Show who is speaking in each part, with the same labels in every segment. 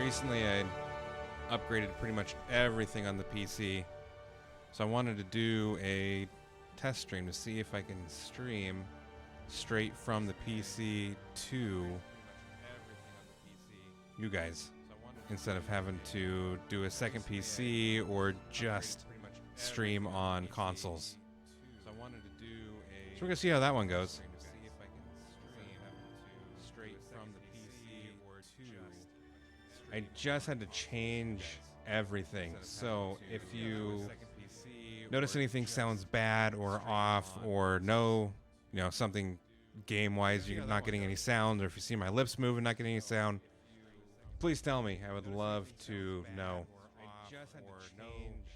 Speaker 1: Recently, I upgraded pretty much everything on the PC, so I wanted to do a test stream to see if I can stream straight from the PC to you guys, instead of having to do a second PC or just stream on consoles. So we're gonna see how that one goes. I just had to change everything. So if you notice anything sounds bad or off or something game-wise, you're not getting any sound, or if you see my lips moving, not getting any sound, please tell me. I would love to know. I just had to change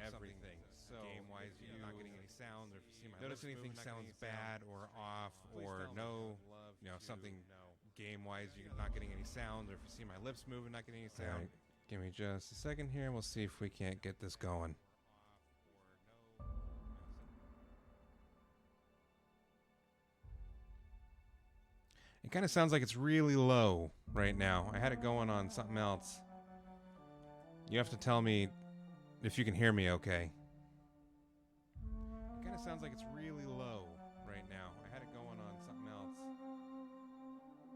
Speaker 1: everything. So game-wise, you're not getting any sound, or if you see my notice anything sounds bad or off or something game-wise, you're not getting any sound, or if you see my lips moving, not getting any sound. Right. Give me just a second here, and we'll see if we can't get this going. It kind of sounds like it's really low right now. I had it going on something else. You have to tell me if you can hear me okay. It kind of sounds like it's really low right now. I had it going on something else.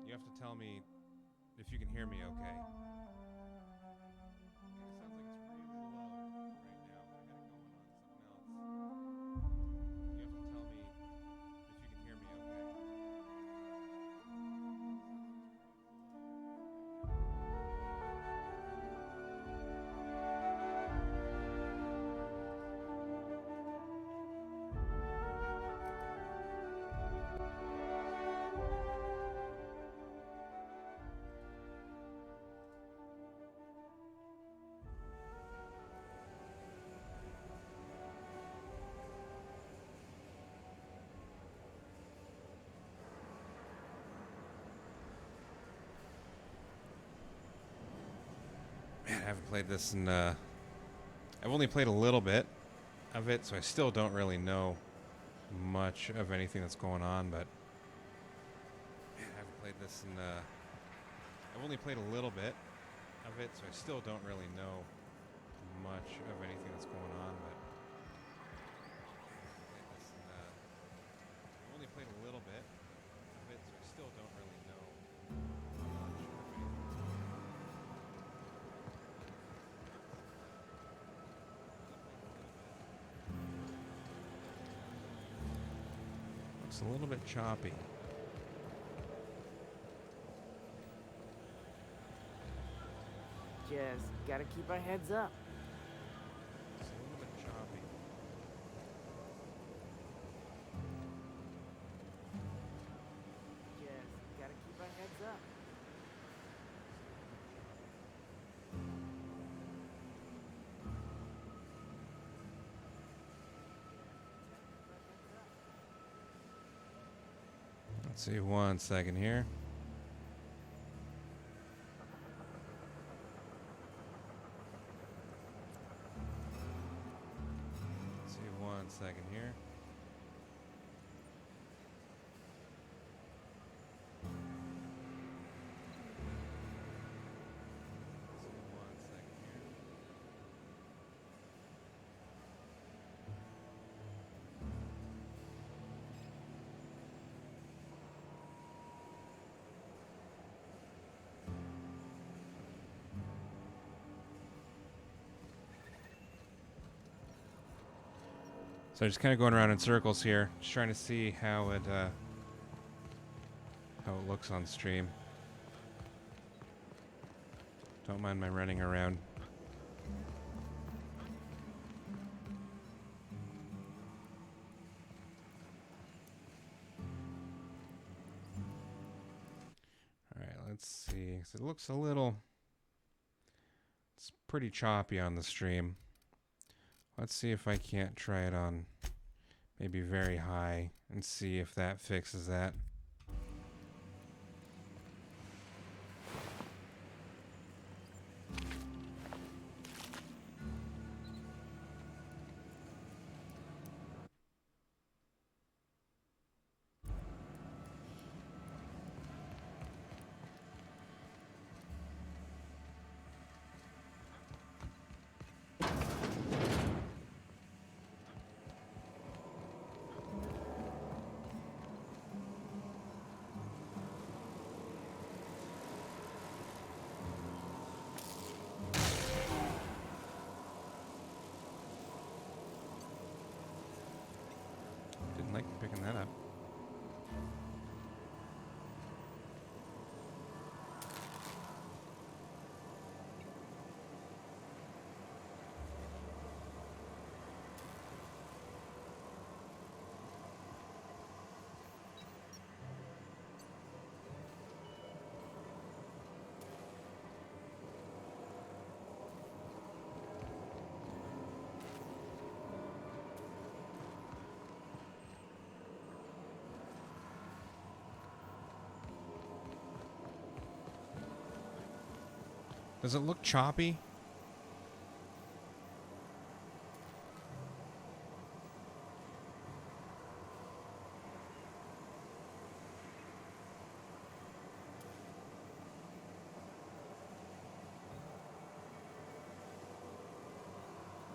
Speaker 1: You have to tell me if you can hear me okay. Man, I haven't played this in, I've only played a little bit of it, so I still don't really know much of anything that's going on, but man, I haven't played this in, I've only played a little bit of it, so I still don't really know much of anything that's going on, but I've only played a little bit of it, so I still don't really know much of anything. Looks a little bit choppy.
Speaker 2: Just gotta keep our heads up.
Speaker 1: It's a little bit choppy.
Speaker 2: Just gotta keep our heads up.
Speaker 1: Let's see, 1 second here. Let's see, 1 second here. Let's see, 1 second here. So just kind of going around in circles here, just trying to see how it looks on stream. Don't mind my running around. All right, let's see. So it looks it's pretty choppy on the stream. Let's see if I can't try it on maybe very high and see if that fixes that. Does it look choppy?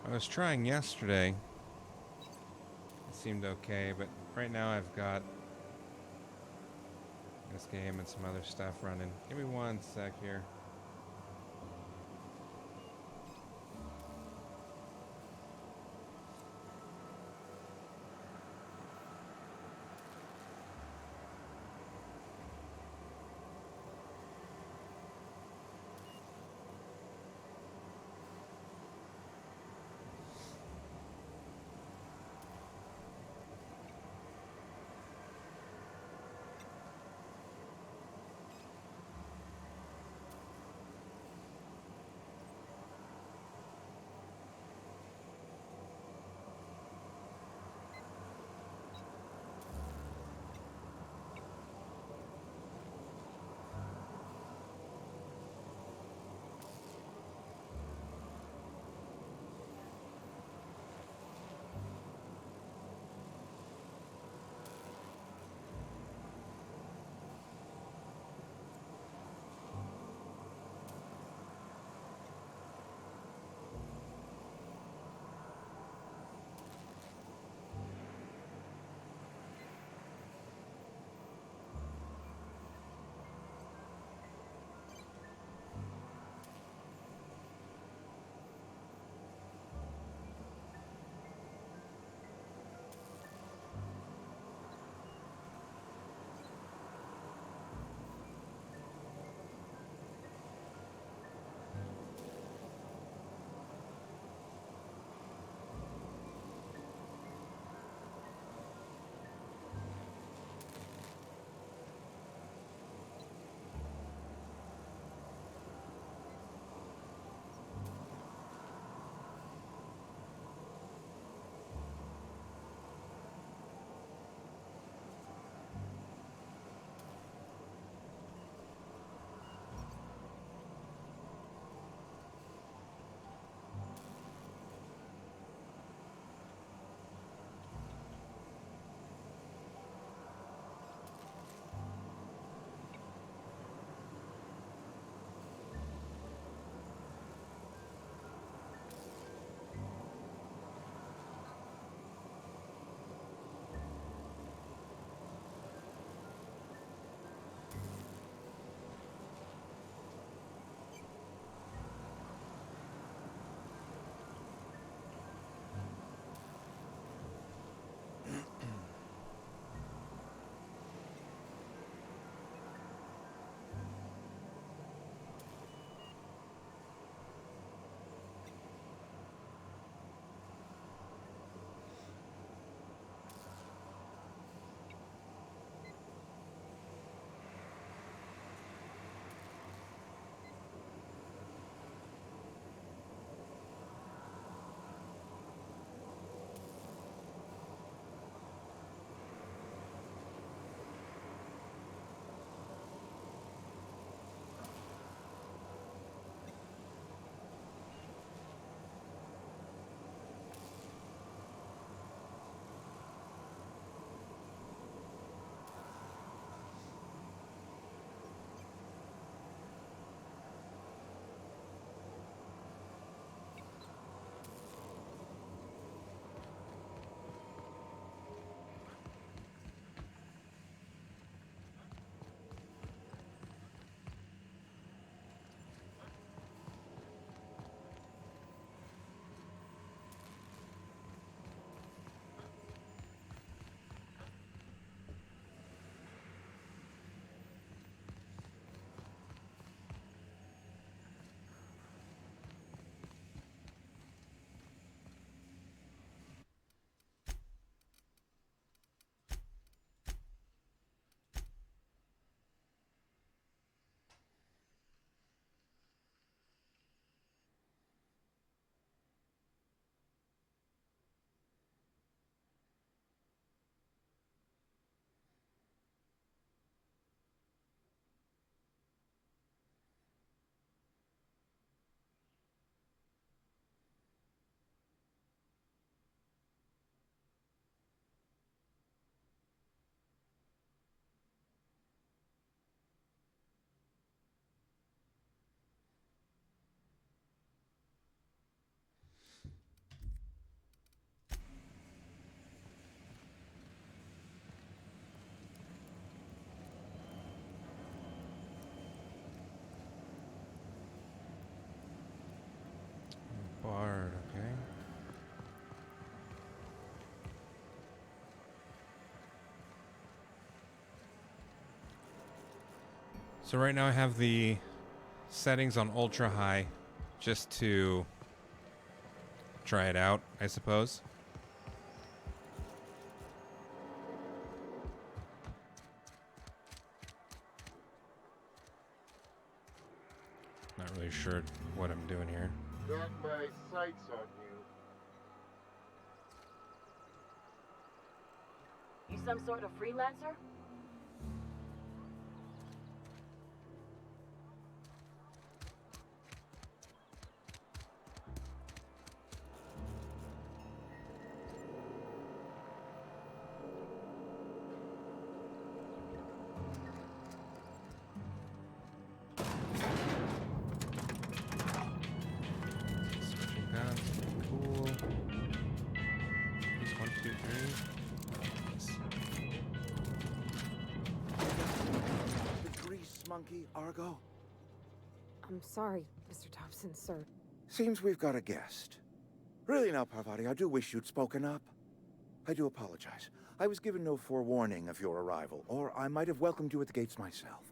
Speaker 1: I was trying yesterday. It seemed okay, but right now I've got this game and some other stuff running. Give me one sec here. hard, okay? So right now I have the settings on ultra high just to try it out, I suppose. Not really sure what I'm doing here.
Speaker 3: Got my sights on you.
Speaker 4: You some sort of freelancer?
Speaker 1: Switching guns, cool. Here's 1, 2, 3.
Speaker 3: The grease monkey, Argo?
Speaker 5: I'm sorry, Mr. Thompson, sir.
Speaker 3: Seems we've got a guest. Really now, Parvati, I do wish you'd spoken up. I do apologize. I was given no forewarning of your arrival, or I might have welcomed you at the gates myself.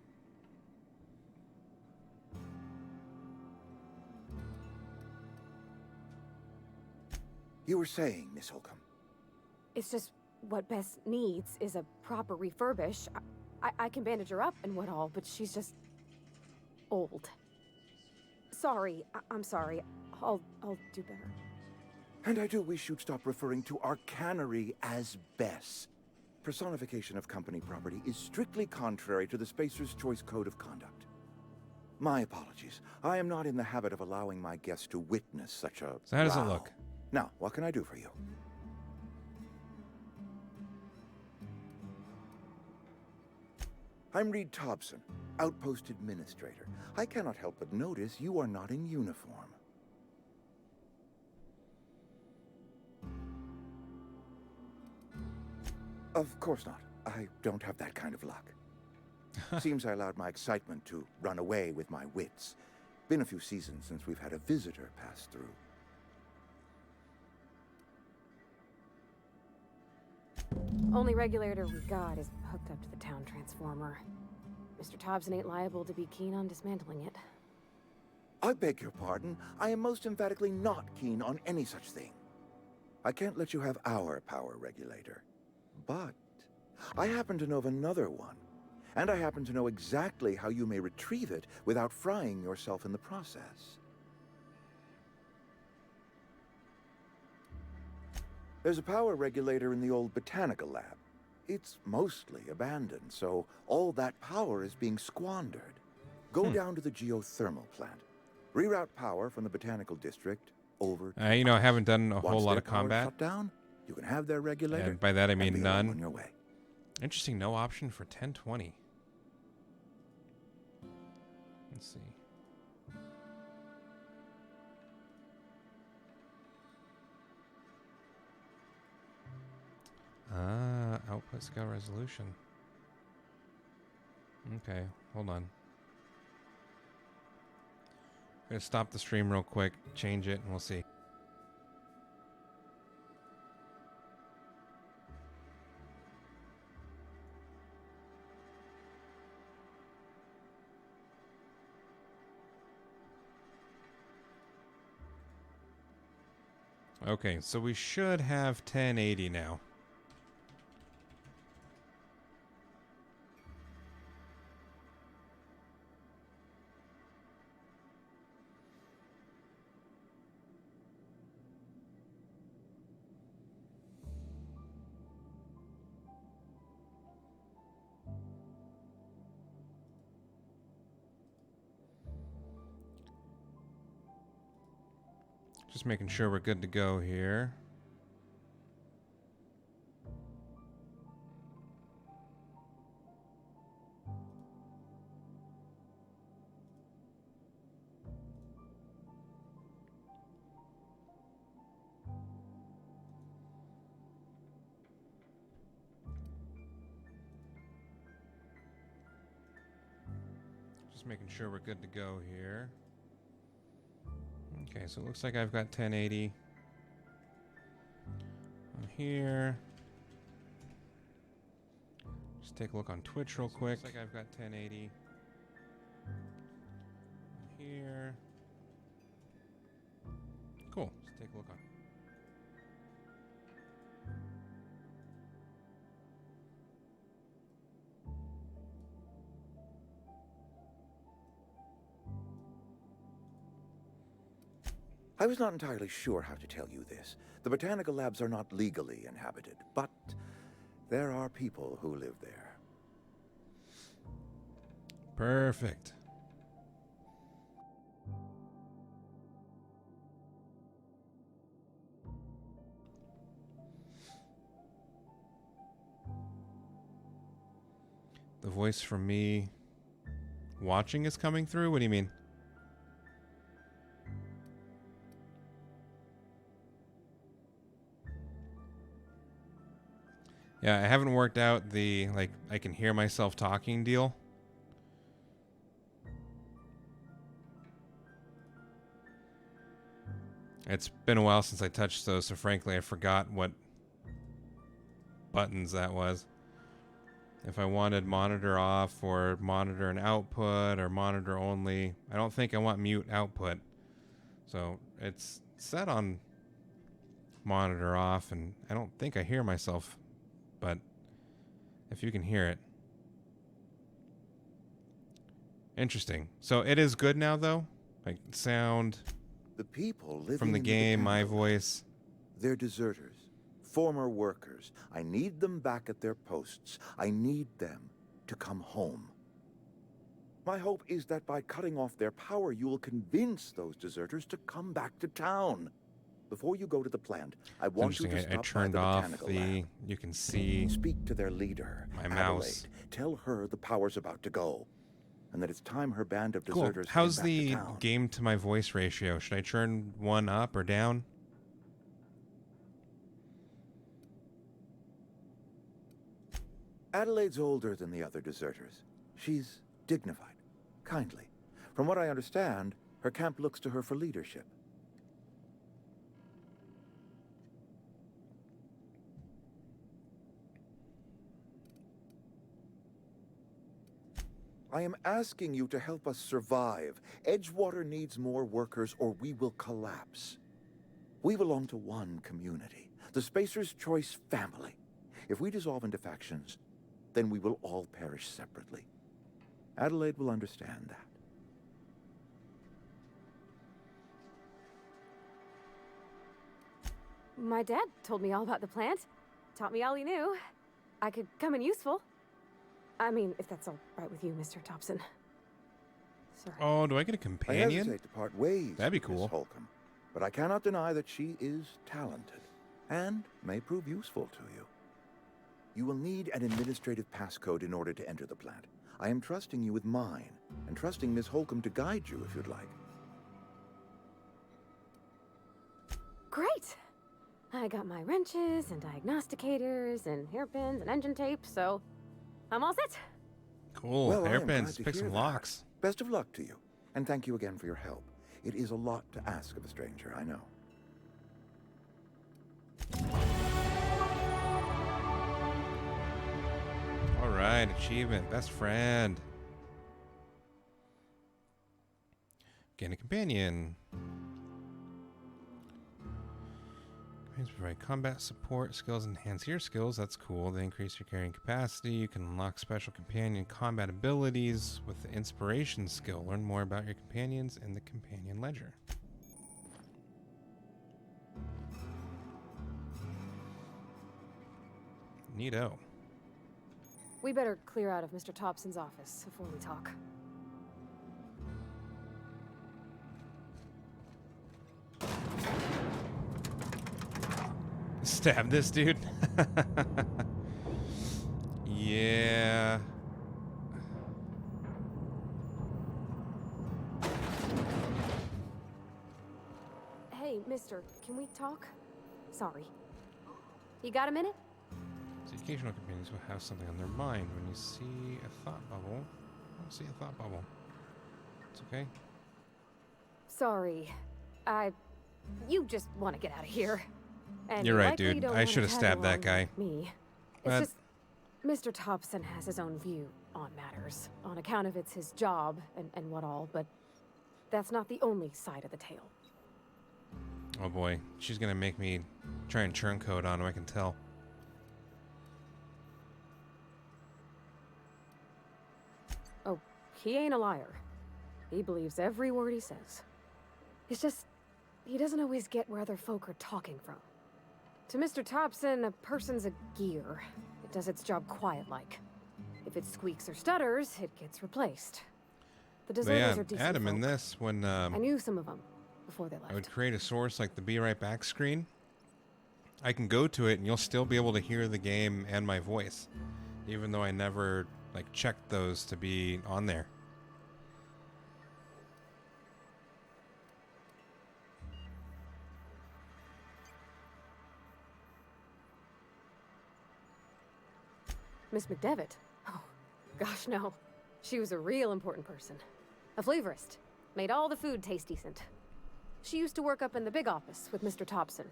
Speaker 3: You were saying, Miss Holcomb.
Speaker 5: It's just what Bess needs is a proper refurbish. I can bandage her up and what all, but she's just old. Sorry, I'm sorry. I'll do better.
Speaker 3: And I do wish you'd stop referring to our cannery as Bess. Personification of company property is strictly contrary to the Spacer's Choice Code of Conduct. My apologies. I am not in the habit of allowing my guests to witness such a
Speaker 1: So how does it
Speaker 3: row.
Speaker 1: look?
Speaker 3: Now, what can I do for you? I'm Reed Thompson, Outpost Administrator. I cannot help but notice you are not in uniform. Of course not. I don't have that kind of luck. Seems I allowed my excitement to run away with my wits. Been a few seasons since we've had a visitor pass through.
Speaker 5: Only regulator we got is hooked up to the town transformer. Mr. Thompson ain't liable to be keen on dismantling it.
Speaker 3: I beg your pardon. I am most emphatically not keen on any such thing. I can't let you have our power regulator. But I happen to know of another one. And I happen to know exactly how you may retrieve it without frying yourself in the process. There's a power regulator in the old botanical lab. It's mostly abandoned, so all that power is being squandered. Go down to the geothermal plant. Reroute power from the botanical district over to
Speaker 1: You know, I haven't done a whole
Speaker 3: Once
Speaker 1: lot
Speaker 3: their
Speaker 1: of
Speaker 3: power's
Speaker 1: combat.
Speaker 3: shut down, you can have their regulator.
Speaker 1: And by that I
Speaker 3: and
Speaker 1: mean
Speaker 3: be
Speaker 1: none.
Speaker 3: on your way.
Speaker 1: Interesting, no option for 1020. Let's see. Output scale resolution. Okay, hold on. I'm gonna stop the stream real quick, change it, and we'll see. Okay, so we should have 1080 now. Just making sure we're good to go here. Just making sure we're good to go here. Okay, so it looks like I've got 1080 on here. Just take a look on Twitch real quick. Looks like I've got 1080 on here. Cool. Let's take a look on.
Speaker 3: I was not entirely sure how to tell you this. The botanical labs are not legally inhabited, but there are people who live there.
Speaker 1: Perfect. The voice from me watching is coming through? What do you mean? Yeah, I haven't worked out the, like, I can hear myself talking deal. It's been a while since I touched those, so frankly, I forgot what buttons that was. If I wanted monitor off or monitor and output or monitor only, I don't think I want mute output. So it's set on monitor off, and I don't think I hear myself, but if you can hear it. Interesting. So it is good now, though? Like, sound
Speaker 3: The people living
Speaker 1: from the
Speaker 3: in
Speaker 1: game, my
Speaker 3: botanical
Speaker 1: voice.
Speaker 3: They're deserters, former workers. I need them back at their posts. I need them to come home. My hope is that by cutting off their power, you will convince those deserters to come back to town. Before you go to the plant, I want you to
Speaker 1: Interesting. I
Speaker 3: stop by
Speaker 1: turned
Speaker 3: the
Speaker 1: off
Speaker 3: botanical
Speaker 1: the,
Speaker 3: lab.
Speaker 1: you can see
Speaker 3: Speak to their leader,
Speaker 1: my
Speaker 3: Adelaide.
Speaker 1: mouse.
Speaker 3: Tell her the power's about to go, and that it's time her band of
Speaker 1: Cool.
Speaker 3: deserters
Speaker 1: How's
Speaker 3: came back
Speaker 1: the
Speaker 3: to town.
Speaker 1: game to my voice ratio? Should I turn one up or down?
Speaker 3: Adelaide's older than the other deserters. She's dignified, kindly. From what I understand, her camp looks to her for leadership. I am asking you to help us survive. Edgewater needs more workers or we will collapse. We belong to one community, the Spacer's Choice family. If we dissolve into factions, then we will all perish separately. Adelaide will understand that.
Speaker 5: My dad told me all about the plant. Taught me all he knew. I could come in useful. I mean, if that's all right with you, Mr. Thompson. Sorry.
Speaker 1: Oh, do I get a
Speaker 3: I
Speaker 1: companion?
Speaker 3: hesitate to part ways
Speaker 1: That'd be
Speaker 3: with
Speaker 1: cool.
Speaker 3: Miss Holcomb, but I cannot deny that she is talented and may prove useful to you. You will need an administrative passcode in order to enter the plant. I am trusting you with mine, and trusting Miss Holcomb to guide you if you'd like.
Speaker 5: Great! I got my wrenches and diagnosticators and hairpins and engine tape, so I'm all set.
Speaker 1: Cool.
Speaker 3: Well, I am glad
Speaker 1: Hairpins.
Speaker 3: to
Speaker 1: Pick
Speaker 3: hear
Speaker 1: some
Speaker 3: that.
Speaker 1: locks.
Speaker 3: Best of luck to you, and thank you again for your help. It is a lot to ask of a stranger, I know.
Speaker 1: All right. Achievement. Best friend. Gain a companion. Companions provide combat support. Skills enhance your skills. That's cool. They increase your carrying capacity. You can unlock special companion combat abilities with the inspiration skill. Learn more about your companions in the companion ledger. Neato.
Speaker 5: We better clear out of Mr. Thompson's office before we talk.
Speaker 1: Stab this dude. Yeah.
Speaker 5: Hey, mister, can we talk? Sorry. You got a minute?
Speaker 1: So occasional companions will have something on their mind. When you see a thought bubble, don't see a thought bubble. It's okay.
Speaker 5: Sorry. You just want to get out of here. And
Speaker 1: You're right,
Speaker 5: likely
Speaker 1: dude.
Speaker 5: don't
Speaker 1: I
Speaker 5: wanna
Speaker 1: should have
Speaker 5: tag
Speaker 1: stabbed that
Speaker 5: along
Speaker 1: guy.
Speaker 5: with me.
Speaker 1: But-
Speaker 5: It's just Mr. Thompson has his own view on matters, on account of it's his job and what all, but that's not the only side of the tale.
Speaker 1: Oh boy, she's gonna make me try and turncoat on him, I can tell.
Speaker 5: Oh, he ain't a liar. He believes every word he says. It's just, he doesn't always get where other folk are talking from. To Mr. Thompson, a person's a gear. It does its job quiet-like. If it squeaks or stutters, it gets replaced. The
Speaker 1: But
Speaker 5: deserters
Speaker 1: yeah,
Speaker 5: are decent
Speaker 1: Adam, in
Speaker 5: folk.
Speaker 1: this, when
Speaker 5: I knew some of them before they
Speaker 1: I
Speaker 5: left.
Speaker 1: would create a source like the Be Right Back screen, I can go to it and you'll still be able to hear the game and my voice, even though I never like checked those to be on there.
Speaker 5: Miss McDevitt? Oh, gosh, no. She was a real important person. A flavorist. Made all the food taste decent. She used to work up in the big office with Mr. Thompson.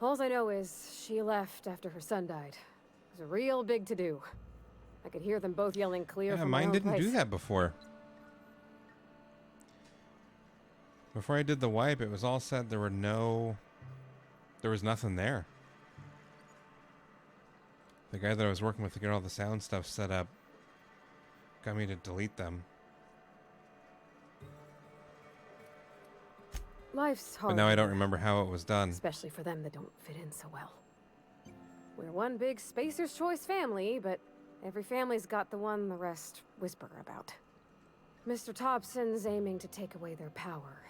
Speaker 5: Alls I know is she left after her son died. It was a real big to-do. I could hear them both yelling clear
Speaker 1: Yeah,
Speaker 5: from my
Speaker 1: mine
Speaker 5: own
Speaker 1: didn't
Speaker 5: place.
Speaker 1: do that before. Before I did the wipe, it was all set. There was nothing there. The guy that I was working with to get all the sound stuff set up got me to delete them.
Speaker 5: Life's hard.
Speaker 1: But now I don't remember how it was done.
Speaker 5: Especially for them that don't fit in so well. We're one big Spacer's Choice family, but every family's got the one the rest whisper about. Mr. Thompson's aiming to take away their power.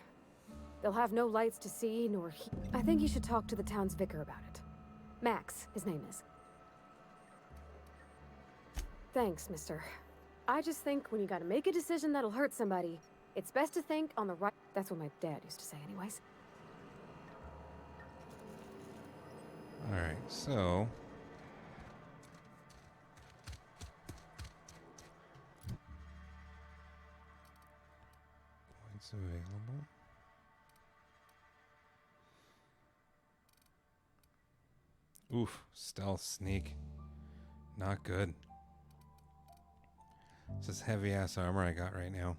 Speaker 5: They'll have no lights to see, nor I think you should talk to the town's vicar about it. Max, his name is. Thanks, mister. I just think when you gotta make a decision that'll hurt somebody, it's best to think on the right... That's what my dad used to say anyways.
Speaker 1: Alright, so... points available. Oof, stealth sneak. Not good. This is heavy ass armor I got right now.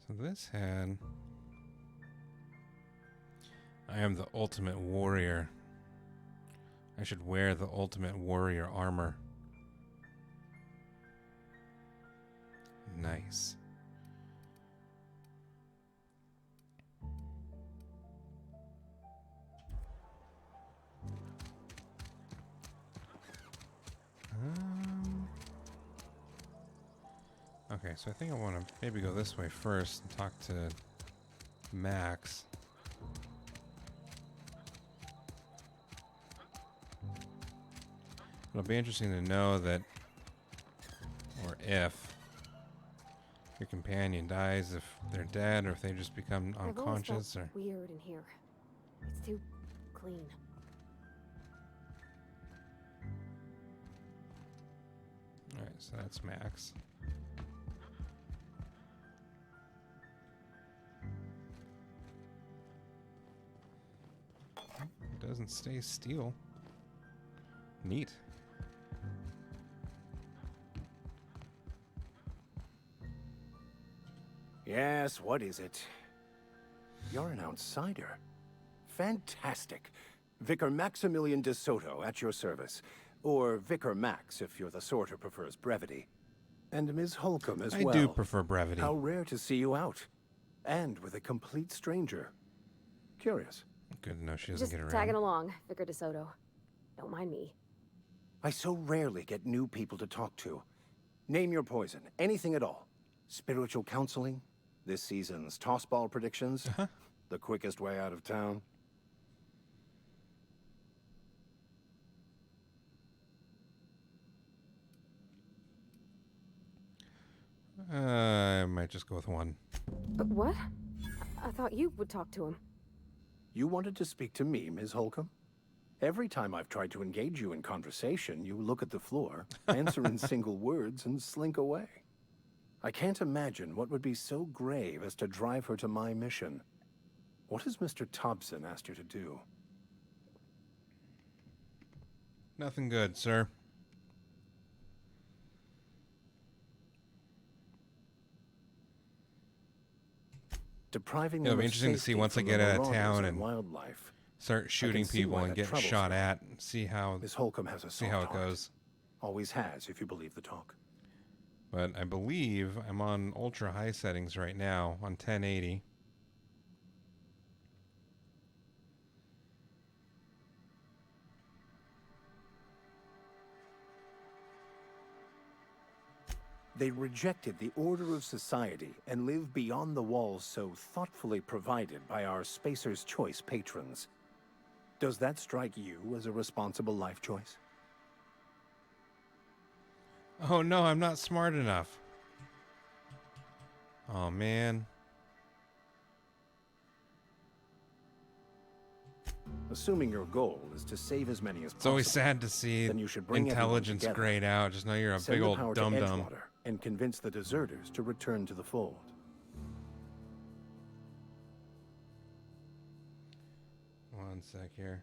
Speaker 1: So this had... I am the ultimate warrior. I should wear the ultimate warrior armor. Nice. Okay, so I think I want to maybe go this way first and talk to Max. It'll be interesting to know that, or if, your companion dies, if they're dead, or if they just become
Speaker 5: I've always
Speaker 1: unconscious,
Speaker 5: felt
Speaker 1: or...
Speaker 5: weird in here. It's too clean.
Speaker 1: Alright, so that's Max. It doesn't stay steel. Neat.
Speaker 6: Yes, what is it? You're an outsider. Fantastic. Vicar Maximilian de Soto, at your service. Or Vicar Max, if you're the sort who prefers brevity. And Ms. Holcomb as well.
Speaker 1: I do prefer brevity.
Speaker 6: How rare to see you out. And with a complete stranger. Curious.
Speaker 1: Good to know she doesn't
Speaker 5: Just
Speaker 1: get around.
Speaker 5: tagging along, Vicar DeSoto. Don't mind me.
Speaker 6: I so rarely get new people to talk to. Name your poison, anything at all. Spiritual counseling, this season's tossball predictions, the quickest way out of town.
Speaker 1: I might just go with one.
Speaker 5: But what? I thought you would talk to him.
Speaker 6: You wanted to speak to me, Ms. Holcomb? Every time I've tried to engage you in conversation, you look at the floor, answer in single words, and slink away. I can't imagine what would be so grave as to drive her to my mission. What has Mr. Thompson asked you to do?
Speaker 1: Nothing good, sir.
Speaker 6: Depriving
Speaker 1: It'll
Speaker 6: them
Speaker 1: be
Speaker 6: of
Speaker 1: interesting to see
Speaker 6: safety
Speaker 1: once I
Speaker 6: from
Speaker 1: get
Speaker 6: the
Speaker 1: out of
Speaker 6: marauders
Speaker 1: town
Speaker 6: and
Speaker 1: and
Speaker 6: wildlife.
Speaker 1: start shooting
Speaker 6: see
Speaker 1: people
Speaker 6: why
Speaker 1: and
Speaker 6: that
Speaker 1: get
Speaker 6: troubles
Speaker 1: shot
Speaker 6: you.
Speaker 1: at and see how
Speaker 6: Miss Holcomb has a soft
Speaker 1: how it
Speaker 6: heart.
Speaker 1: goes.
Speaker 6: Always has, if you believe the talk.
Speaker 1: But I believe I'm on ultra high settings right now on 1080.
Speaker 6: They rejected the order of society and live beyond the walls so thoughtfully provided by our Spacer's Choice patrons. Does that strike you as a responsible life choice?
Speaker 1: Oh no, I'm not smart enough. Oh man.
Speaker 6: Assuming your goal is to save as many as
Speaker 1: It's always
Speaker 6: possible,
Speaker 1: sad to see
Speaker 6: then you should bring everyone
Speaker 1: intelligence
Speaker 6: together.
Speaker 1: grayed out. Just know you're a
Speaker 6: Send
Speaker 1: big
Speaker 6: the
Speaker 1: old
Speaker 6: power to
Speaker 1: dum-dum.
Speaker 6: Edgewater and convince the deserters to return to the fold.
Speaker 1: One sec here.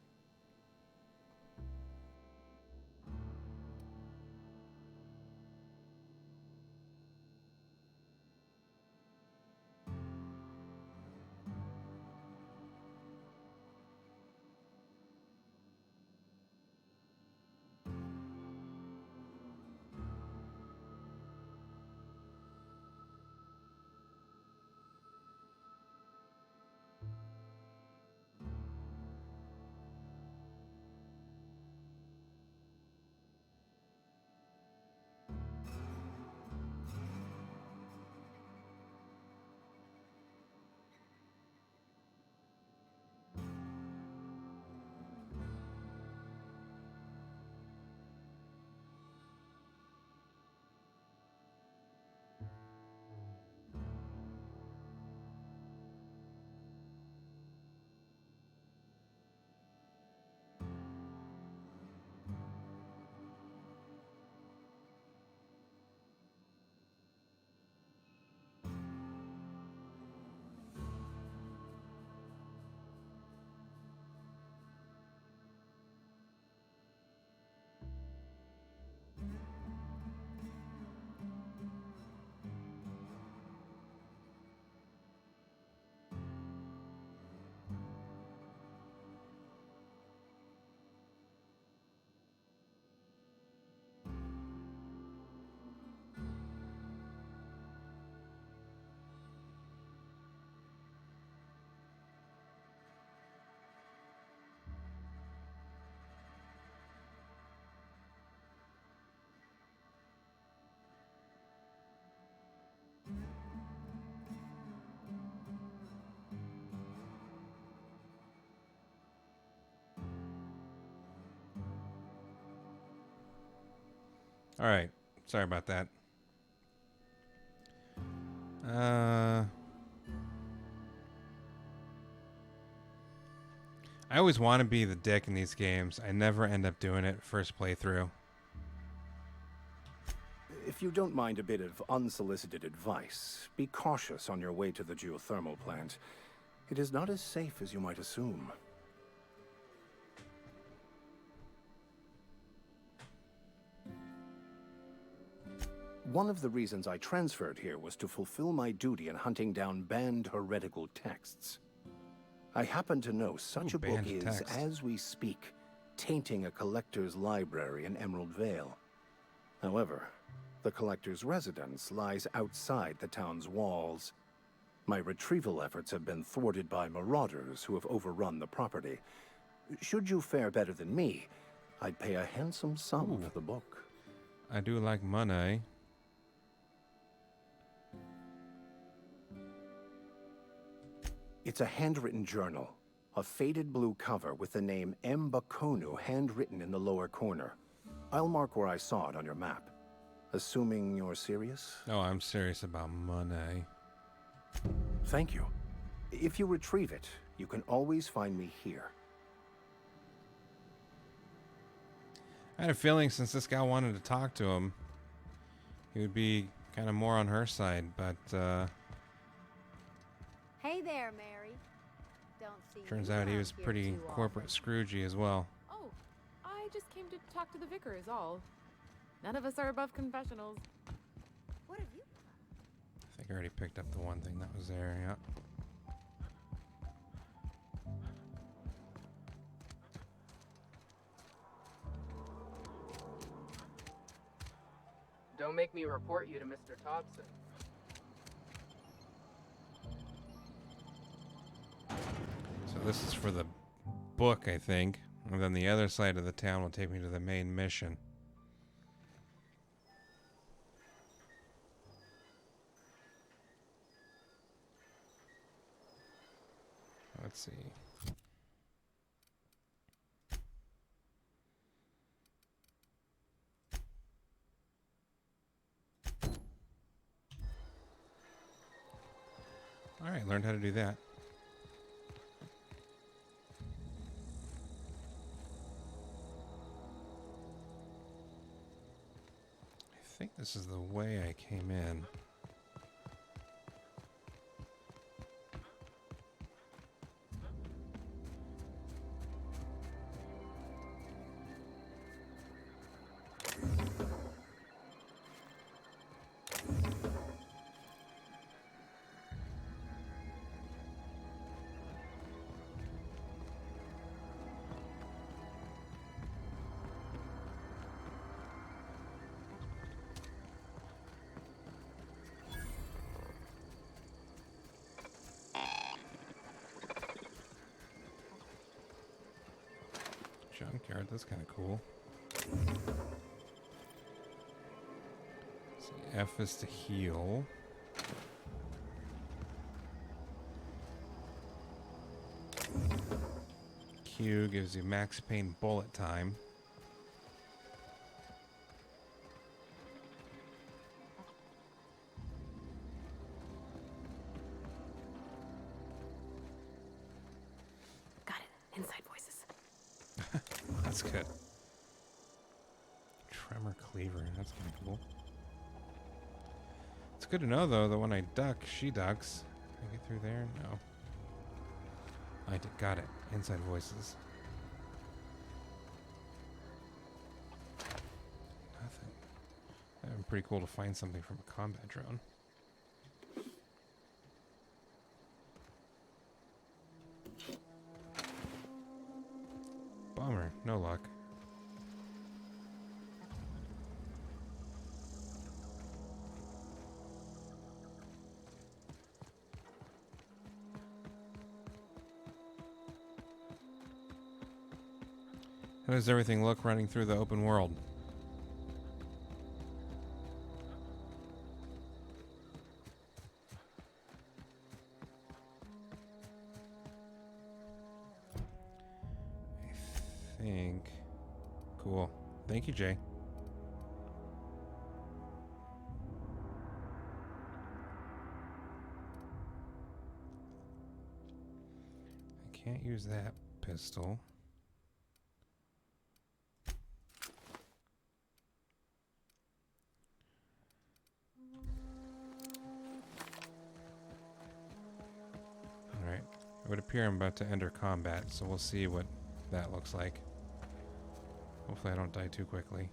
Speaker 1: All right. Sorry about that. I always want to be the dick in these games. I never end up doing it first playthrough.
Speaker 6: If you don't mind a bit of unsolicited advice, be cautious on your way to the geothermal plant. It is not as safe as you might assume. One of the reasons I transferred here was to fulfill my duty in hunting down banned heretical texts. I happen to know such a book
Speaker 1: banned
Speaker 6: is,
Speaker 1: text.
Speaker 6: as we speak, tainting a collector's library in Emerald Vale. However, the collector's residence lies outside the town's walls. My retrieval efforts have been thwarted by marauders who have overrun the property. Should you fare better than me, I'd pay a handsome sum
Speaker 1: Ooh.
Speaker 6: for the book.
Speaker 1: I do like money.
Speaker 6: It's a handwritten journal. A faded blue cover with the name M. Bakonu handwritten in the lower corner. I'll mark where I saw it on your map. Assuming you're serious?
Speaker 1: Oh, I'm serious about money.
Speaker 6: Thank you. If you retrieve it, you can always find me here.
Speaker 1: I had a feeling since this guy wanted to talk to him, he would be kind of more on her side, but
Speaker 7: Hey there, Mary. Don't see
Speaker 1: turns
Speaker 7: you
Speaker 1: out he
Speaker 7: around
Speaker 1: was
Speaker 7: here
Speaker 1: pretty
Speaker 7: too
Speaker 1: corporate
Speaker 7: often.
Speaker 1: Scroogey as well.
Speaker 8: Oh, I just came to talk to the vicar is all. None of us are above confessionals.
Speaker 7: What have you?
Speaker 1: I think I already picked up the one thing that was there, yeah.
Speaker 2: Don't make me report you to Mr. Thompson.
Speaker 1: So this is for the book, I think. And then the other side of the town will take me to the main mission. Let's see. All right, learned how to do that. I think this is the way I came in. Junkyard, that's kind of cool. So F is to heal. Q gives you max pain bullet time.
Speaker 5: Got it. Inside voices.
Speaker 1: That's good. Tremor cleaver, that's kind of cool. It's good to know though that when I duck, she ducks. Can I get through there? No. I did, got it. Inside voices. Nothing. That'd be pretty cool to find something from a combat drone. Bummer, no luck. How does everything look running through the open world? I think. Cool. Thank you, Jay. I can't use that pistol. Alright. It would appear I'm about to enter combat, so we'll see what that looks like. Hopefully I don't die too quickly.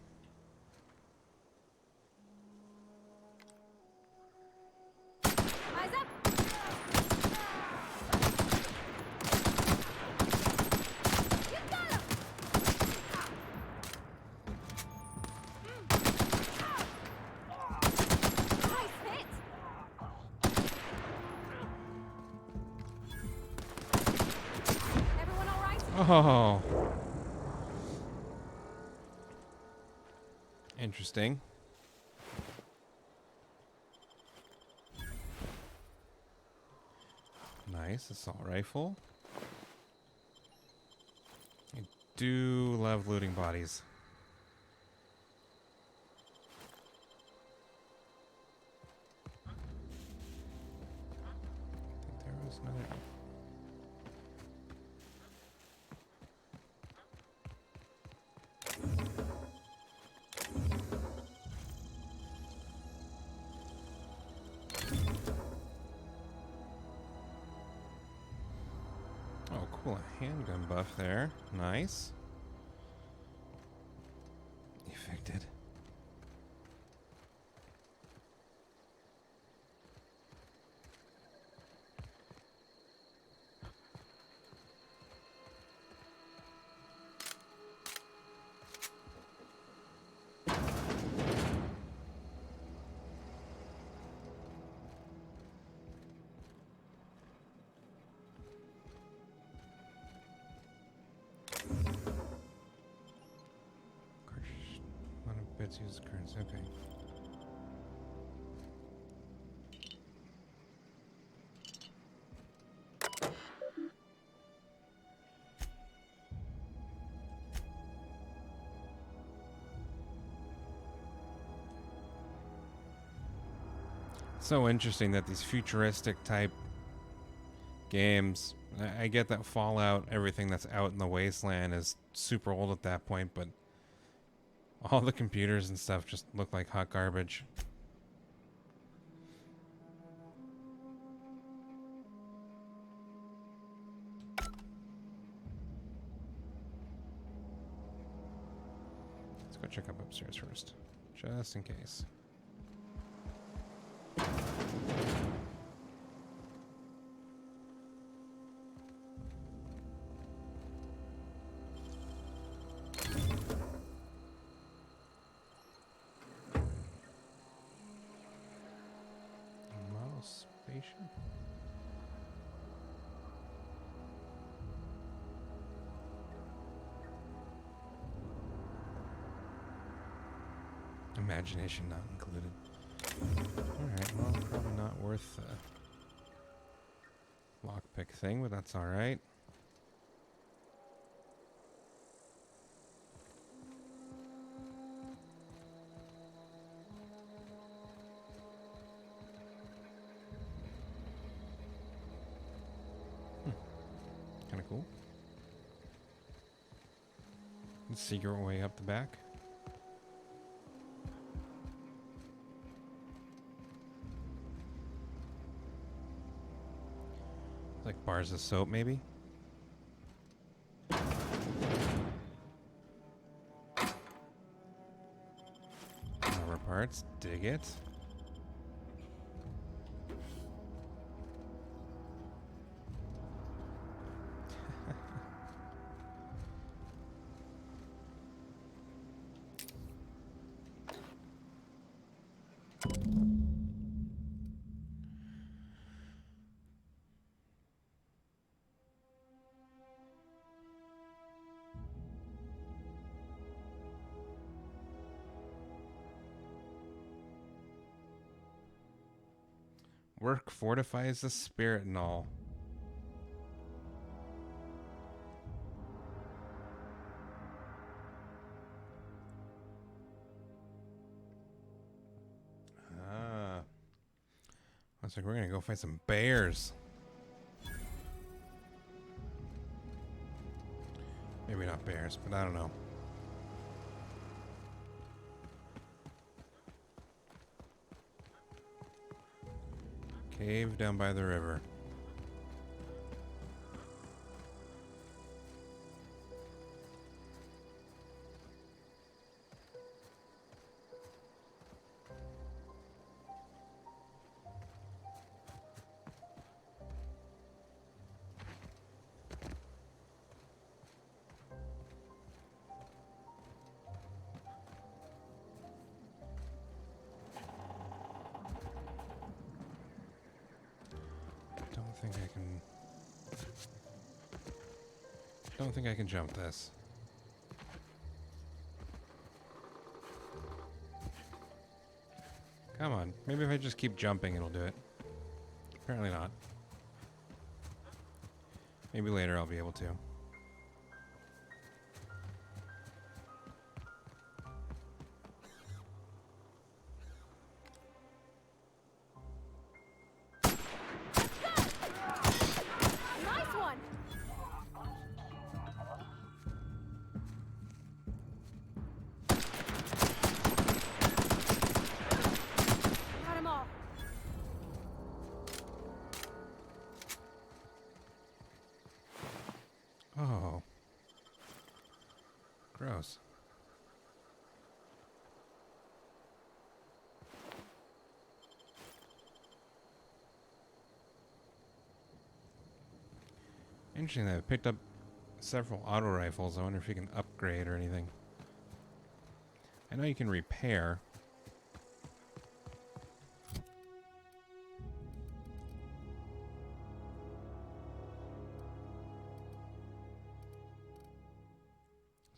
Speaker 7: Eyes up! You got him! Nice hit! Everyone all right?
Speaker 1: Oh! Interesting. Nice assault rifle. I do love looting bodies. I think there was another. Oh, cool. A handgun buff there. Nice. Evicted. One of bits use currency. Okay. So interesting that these futuristic type games, I get that Fallout, everything that's out in the wasteland is super old at that point, but all the computers and stuff just look like hot garbage. Let's go check up upstairs first, just in case. Model spaceship? Imagination not included. Alright, well, probably not worth the lockpick thing, but that's alright. Kind of cool. The secret way up the back. Like bars of soap, maybe? Rubber parts, dig it. Work fortifies the spirit and all. Ah. Looks like we're gonna go find some bears. Maybe not bears, but I don't know. Cave down by the river. Don't think I can jump this. Come on. Maybe if I just keep jumping, it'll do it. Apparently not. Maybe later I'll be able to.
Speaker 7: Nice one! Got 'em all.
Speaker 1: Oh. Gross. Interesting that I picked up several auto rifles. I wonder if you can upgrade or anything. I know you can repair.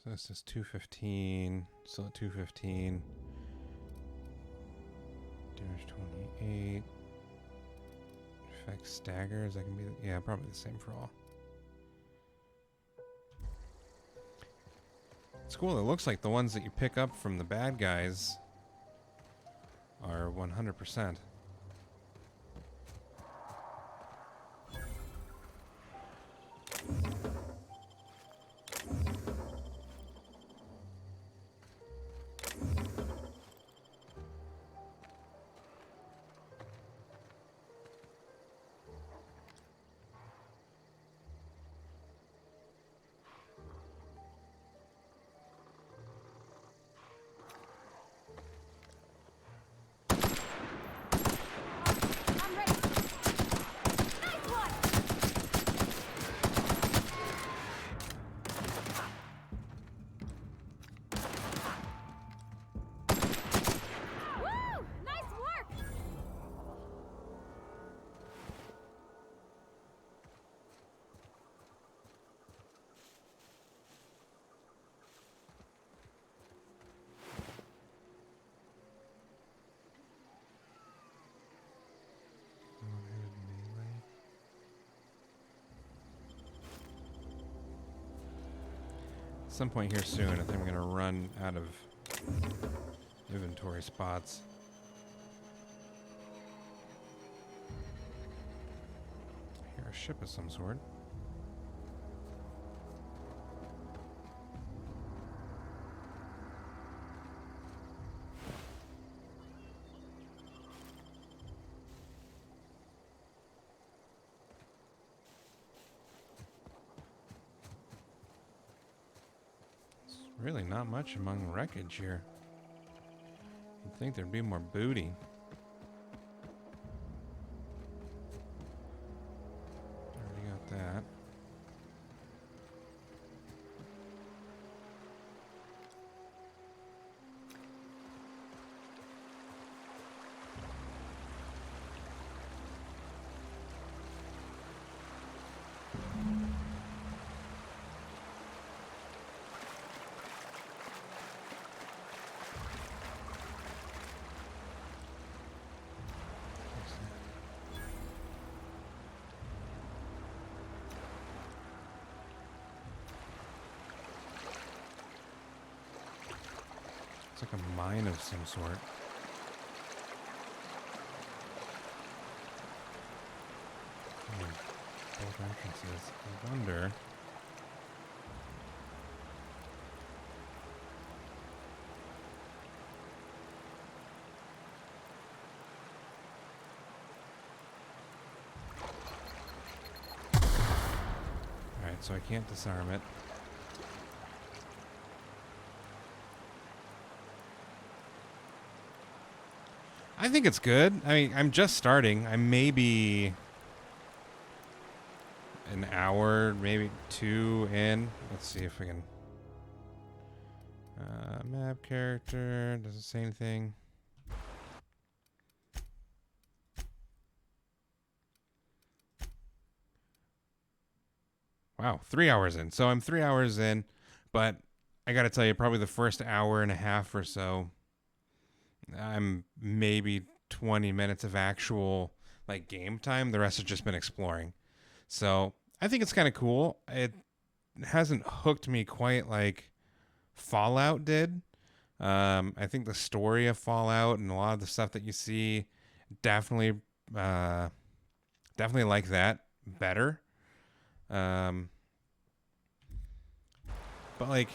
Speaker 1: So this is 215. Still at 215. Damage 28. Effect staggers. That can be, yeah, probably the same for all. It's cool. It looks like the ones that you pick up from the bad guys are 100%.
Speaker 7: I'm ready. Nice one! Woo! Nice work!
Speaker 1: At some point here soon, I think I'm gonna run out of inventory spots. I hear a ship of some sort. Really not much among wreckage here. You'd think there'd be more booty. Already got that. It's like a mine of some sort. Both entrances. I wonder. Alright, so I can't disarm it. I think it's good. I mean, I'm just starting. I'm maybe an hour, maybe 2 in. Let's see if we can. Map character. Does it say anything? Wow, 3 hours in. So I'm 3 hours in, but I gotta tell you, probably the first hour and a half or so, I'm maybe 20 minutes of actual like game time. The rest has just been exploring. So I think it's kind of cool. It hasn't hooked me quite like Fallout did. I think the story of Fallout and a lot of the stuff that you see definitely like that better. But like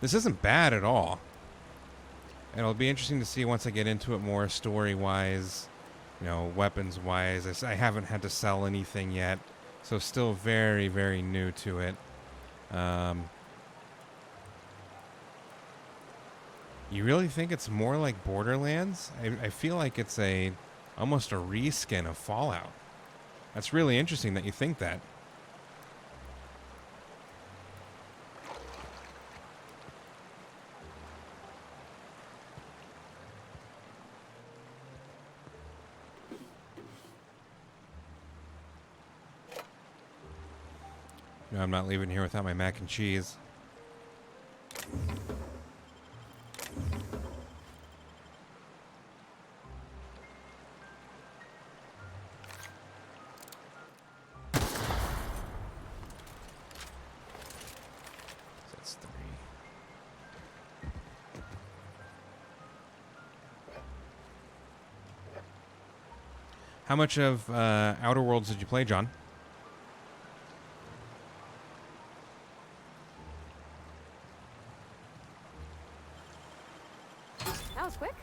Speaker 1: this isn't bad at all. And it'll be interesting to see once I get into it more story-wise, you know, weapons-wise. I haven't had to sell anything yet, so still very, very new to it. You really think it's more like Borderlands? I feel like it's almost a reskin of Fallout. That's really interesting that you think that. No, I'm not leaving here without my mac and cheese. That's 3. How much of Outer Worlds did you play, John?
Speaker 5: That was quick.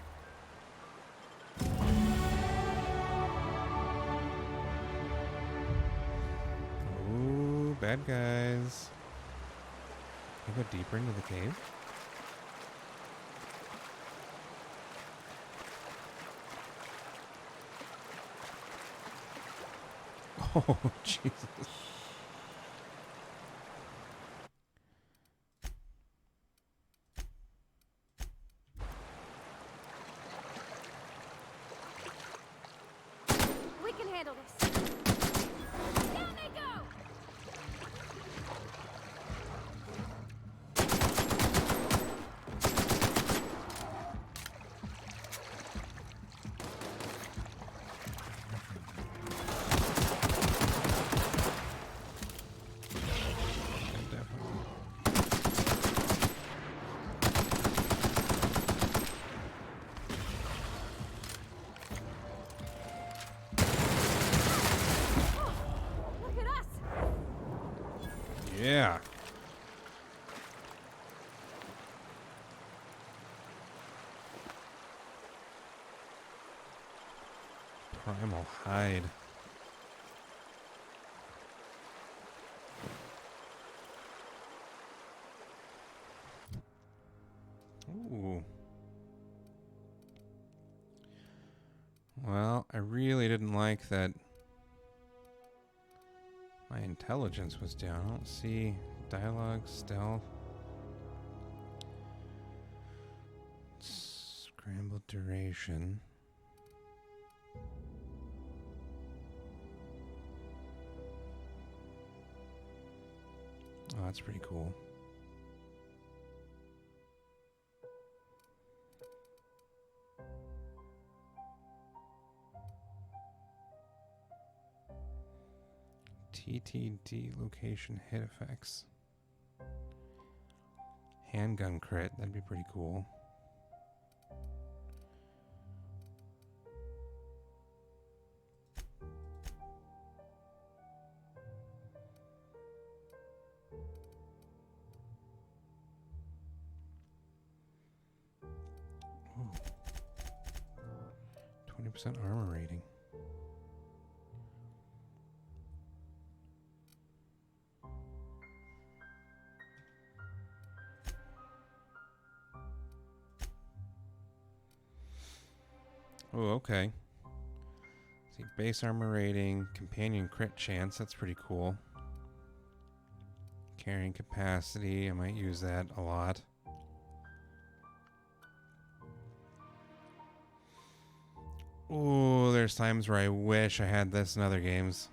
Speaker 1: Ooh, bad guys. Can I go deeper into the cave? Oh, Jesus.
Speaker 7: We can handle this. Down they go! Look at us!
Speaker 1: Yeah. Primal hide. Ooh. Well, I really didn't like that my intelligence was down. I don't see dialogue, stealth. Scrambled duration. Oh, that's pretty cool. TTD location hit effects. Handgun crit, that'd be pretty cool. Ooh. 20% armor rating. Oh, okay. See, base armor rating, companion crit chance, that's pretty cool. Carrying capacity, I might use that a lot. Ooh, there's times where I wish I had this in other games.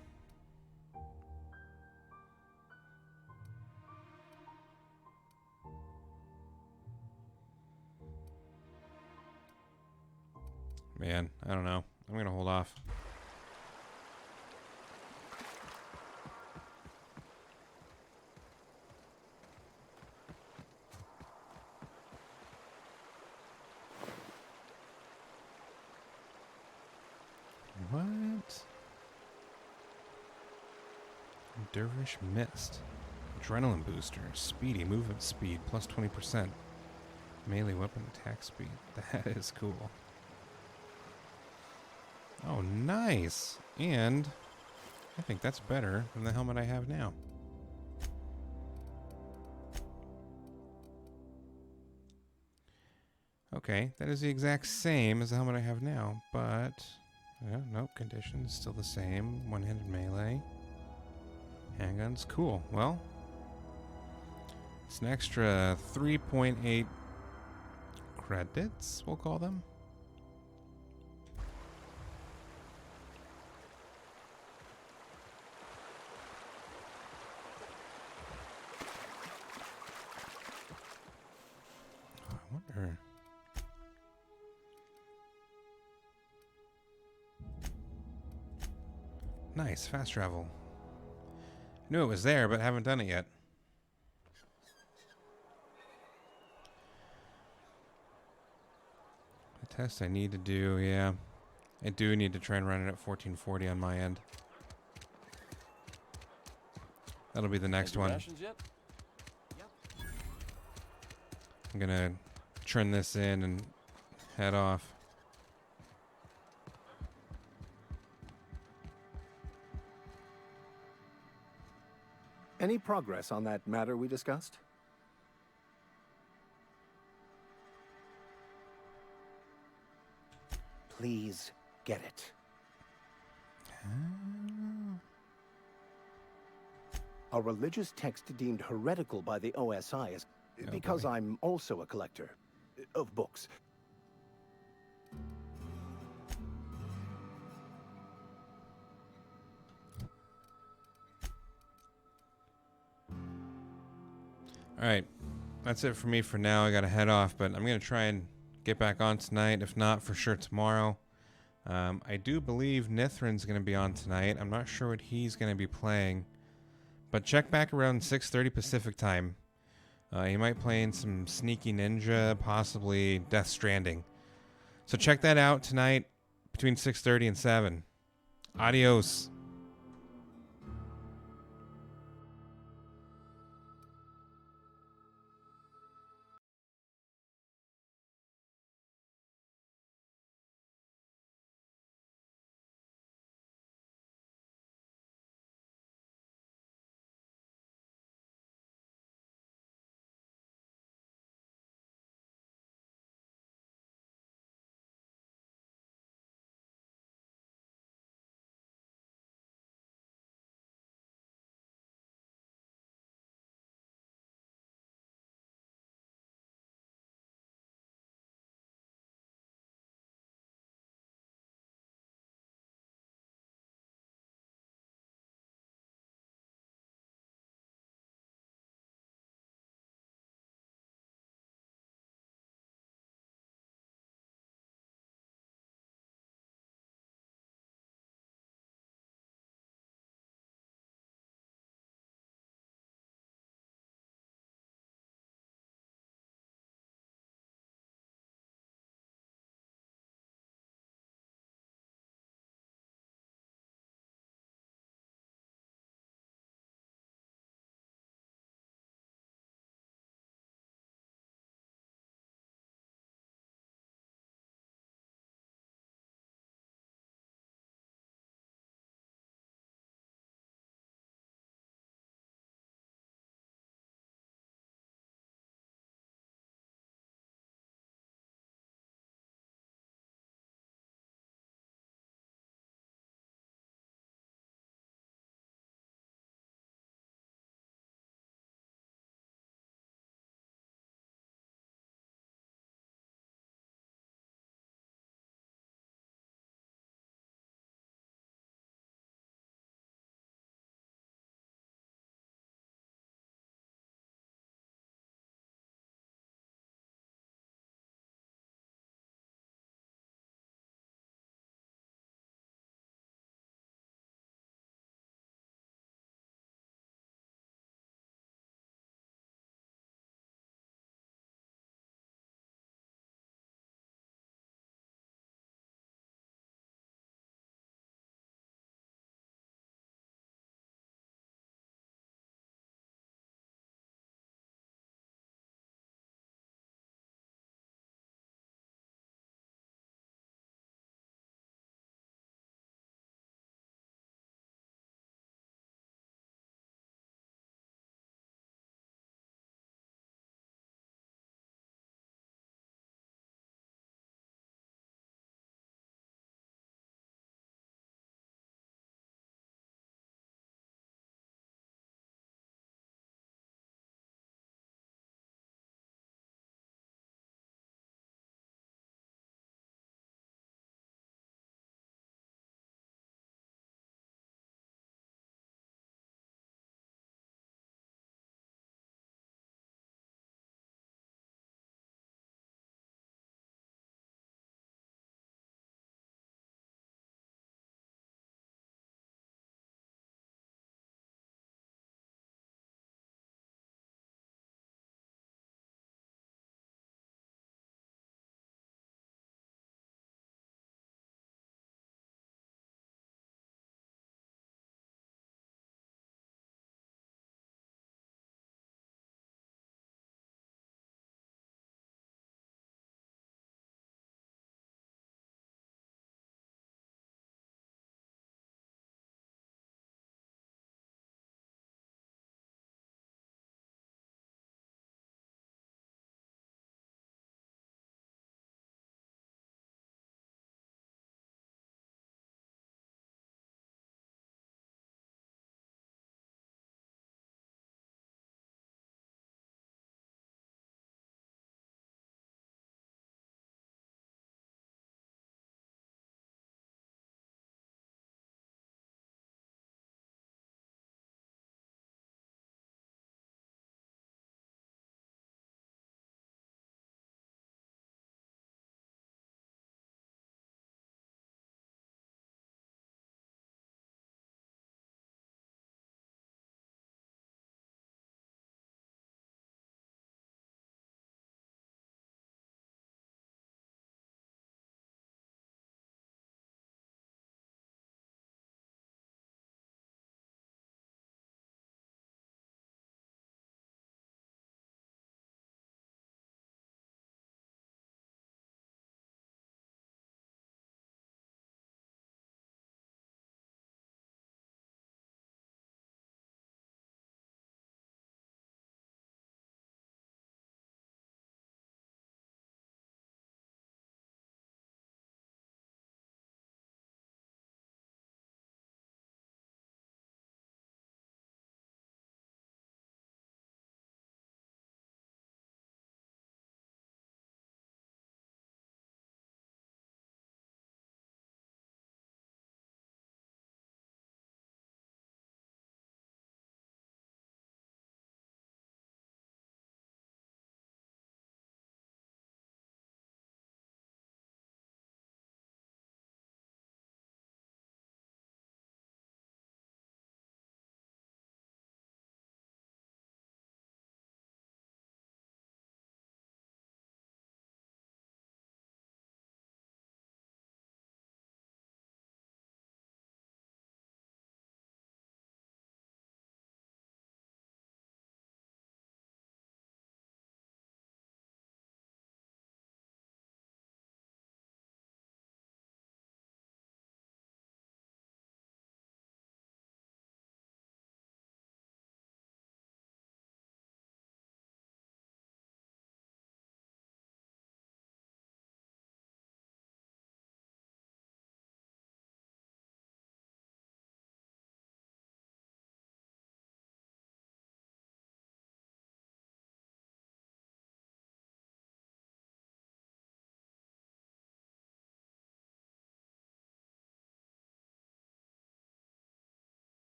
Speaker 1: Man. man. I don't know. I'm gonna hold off. What? Dervish Mist. Adrenaline booster. Speedy movement speed plus 20%. Melee weapon attack speed. That is cool. Oh, nice. And I think that's better than the helmet I have now. Okay, that is the exact same as the helmet I have now, but nope, conditions still the same. One-handed melee. Handguns, cool. Well, it's an extra 3.8 credits, we'll call them. I wonder. Nice, fast travel. Knew it was there, but haven't done it yet. The test I need to do, yeah. I do need to try and run it at 1440 on my end. That'll be the next one. I'm gonna turn this in and head off.
Speaker 6: Any progress on that matter we discussed? Please get it. A religious text deemed heretical by the OSI is because I'm also a collector of books.
Speaker 1: Alright, that's it for me for now. I gotta head off, but I'm gonna try and get back on tonight. If not, for sure tomorrow. I do believe Nithrin's gonna be on tonight. I'm not sure what he's gonna be playing, but check back around 6:30 Pacific time. He might play in some Sneaky Ninja, possibly Death Stranding. So check that out tonight between 6:30 and 7. Adios.